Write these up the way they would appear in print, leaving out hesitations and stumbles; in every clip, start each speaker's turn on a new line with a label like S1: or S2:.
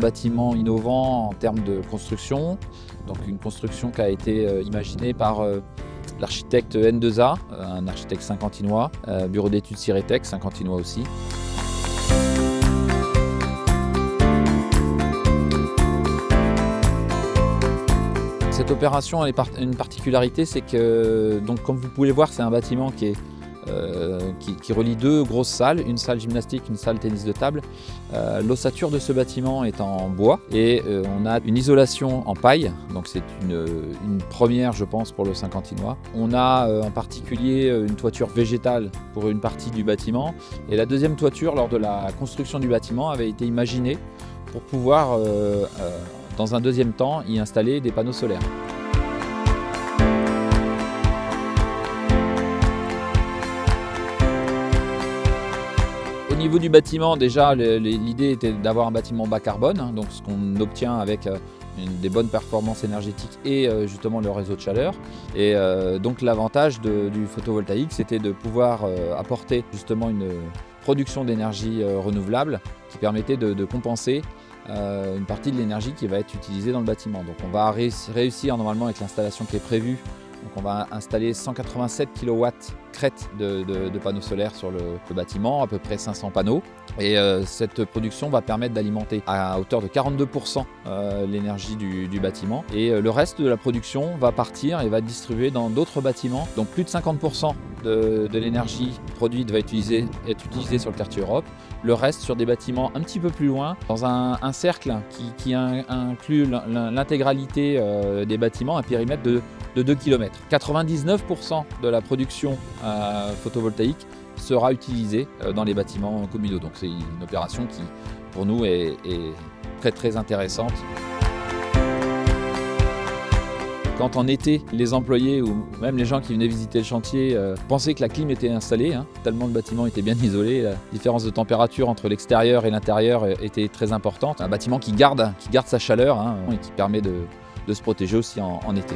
S1: bâtiment innovant en termes de construction, donc une construction qui a été imaginée par l'architecte N2A, un architecte saint-quentinois, bureau d'études Siretech, saint-quentinois aussi. Cette opération a une particularité, c'est que, donc, comme vous pouvez le voir, c'est un bâtiment qui relie deux grosses salles, une salle gymnastique, une salle tennis de table. L'ossature de ce bâtiment est en bois et on a une isolation en paille, donc c'est une première, je pense, pour le Saint-Quentinois. On a en particulier une toiture végétale pour une partie du bâtiment, et la deuxième toiture, lors de la construction du bâtiment, avait été imaginée pour pouvoir dans un deuxième temps y installer des panneaux solaires. Au niveau du bâtiment, déjà l'idée était d'avoir un bâtiment bas carbone, hein, donc ce qu'on obtient avec des bonnes performances énergétiques et justement le réseau de chaleur. Et donc l'avantage du photovoltaïque, c'était de pouvoir apporter justement une production d'énergie renouvelable qui permettait de compenser une partie de l'énergie qui va être utilisée dans le bâtiment. Donc on va réussir normalement avec l'installation qui est prévue. Donc on va installer 187 kW crête de panneaux solaires sur le bâtiment, à peu près 500 panneaux. Et cette production va permettre d'alimenter à hauteur de 42% l'énergie du bâtiment. Et le reste de la production va partir et va être distribué dans d'autres bâtiments. Donc plus de 50% de l'énergie produite va être utilisée sur le quartier Europe. Le reste sur des bâtiments un petit peu plus loin, dans un cercle qui inclut l'intégralité des bâtiments, un périmètre de 2 km. 99% de la production photovoltaïque sera utilisée dans les bâtiments communaux. Donc c'est une opération qui, pour nous, est très très intéressante. Quand en été, les employés ou même les gens qui venaient visiter le chantier pensaient que la clim était installée, hein, tellement le bâtiment était bien isolé, la différence de température entre l'extérieur et l'intérieur était très importante. Un bâtiment qui garde sa chaleur, hein, et qui permet de se protéger aussi en été.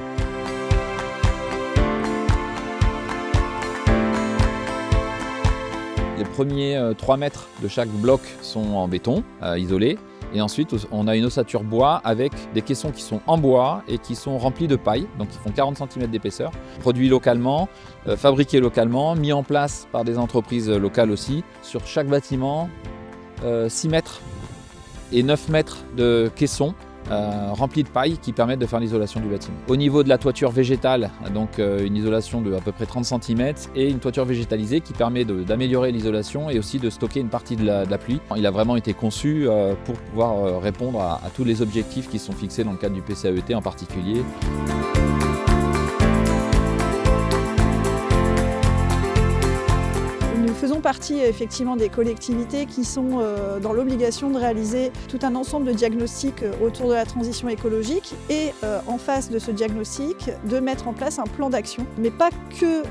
S1: Les premiers 3 mètres de chaque bloc sont en béton, isolé. Et ensuite, on a une ossature bois avec des caissons qui sont en bois et qui sont remplis de paille, donc qui font 40 cm d'épaisseur. Produits localement, fabriqués localement, mis en place par des entreprises locales aussi. Sur chaque bâtiment, 6 mètres et 9 mètres de caissons remplis de paille qui permettent de faire l'isolation du bâtiment. Au niveau de la toiture végétale, donc une isolation de à peu près 30 cm et une toiture végétalisée qui permet d'améliorer l'isolation et aussi de stocker une partie de la pluie. Il a vraiment été conçu pour pouvoir répondre à tous les objectifs qui sont fixés dans le cadre du PCAET en particulier.
S2: Nous faisons partie effectivement des collectivités qui sont dans l'obligation de réaliser tout un ensemble de diagnostics autour de la transition écologique et en face de ce diagnostic de mettre en place un plan d'action, mais pas que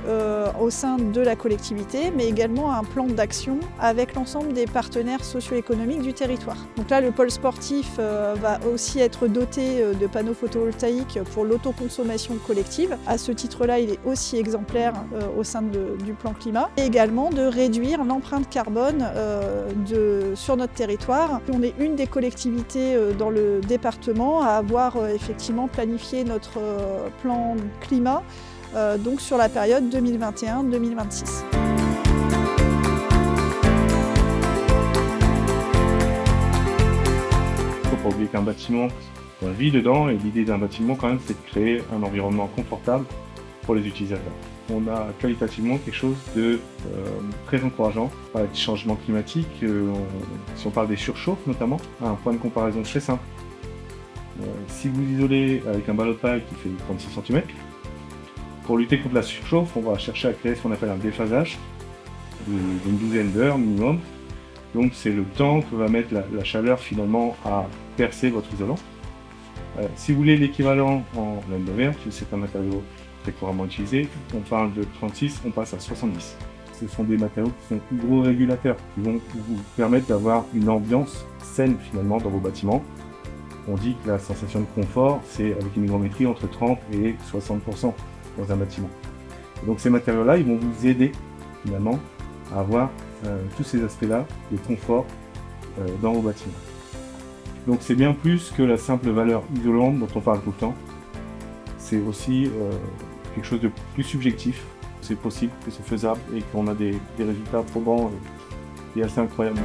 S2: au sein de la collectivité, mais également un plan d'action avec l'ensemble des partenaires socio-économiques du territoire. Donc là, le pôle sportif va aussi être doté de panneaux photovoltaïques pour l'autoconsommation collective. À ce titre-là, il est aussi exemplaire au sein du plan climat, et également de réduire l'empreinte carbone sur notre territoire. On est une des collectivités dans le département à avoir effectivement planifié notre plan climat donc sur la période 2021-2026.
S3: Il ne faut pas oublier qu'un bâtiment, on vit dedans, et l'idée d'un bâtiment quand même, c'est de créer un environnement confortable pour les utilisateurs. On a qualitativement quelque chose de très encourageant. On parle du changement climatique, si on parle des surchauffes notamment, un point de comparaison très simple. Si vous isolez avec un ballot de paille qui fait 36 cm, pour lutter contre la surchauffe, on va chercher à créer ce qu'on appelle un déphasage d'une douzaine d'heures minimum. Donc c'est le temps que va mettre la chaleur finalement à percer votre isolant. Si vous voulez l'équivalent en laine de verre, c'est un matériau très couramment utilisé, on parle de 36, on passe à 70. Ce sont des matériaux qui sont hydrorégulateurs, qui vont vous permettre d'avoir une ambiance saine finalement dans vos bâtiments. On dit que la sensation de confort, c'est avec une hygrométrie entre 30 et 60% dans un bâtiment. Et donc ces matériaux-là, ils vont vous aider finalement à avoir tous ces aspects-là de confort dans vos bâtiments. Donc c'est bien plus que la simple valeur isolante dont on parle tout le temps. C'est aussi quelque chose de plus subjectif. C'est possible, que c'est faisable et qu'on a des résultats probants et assez incroyables.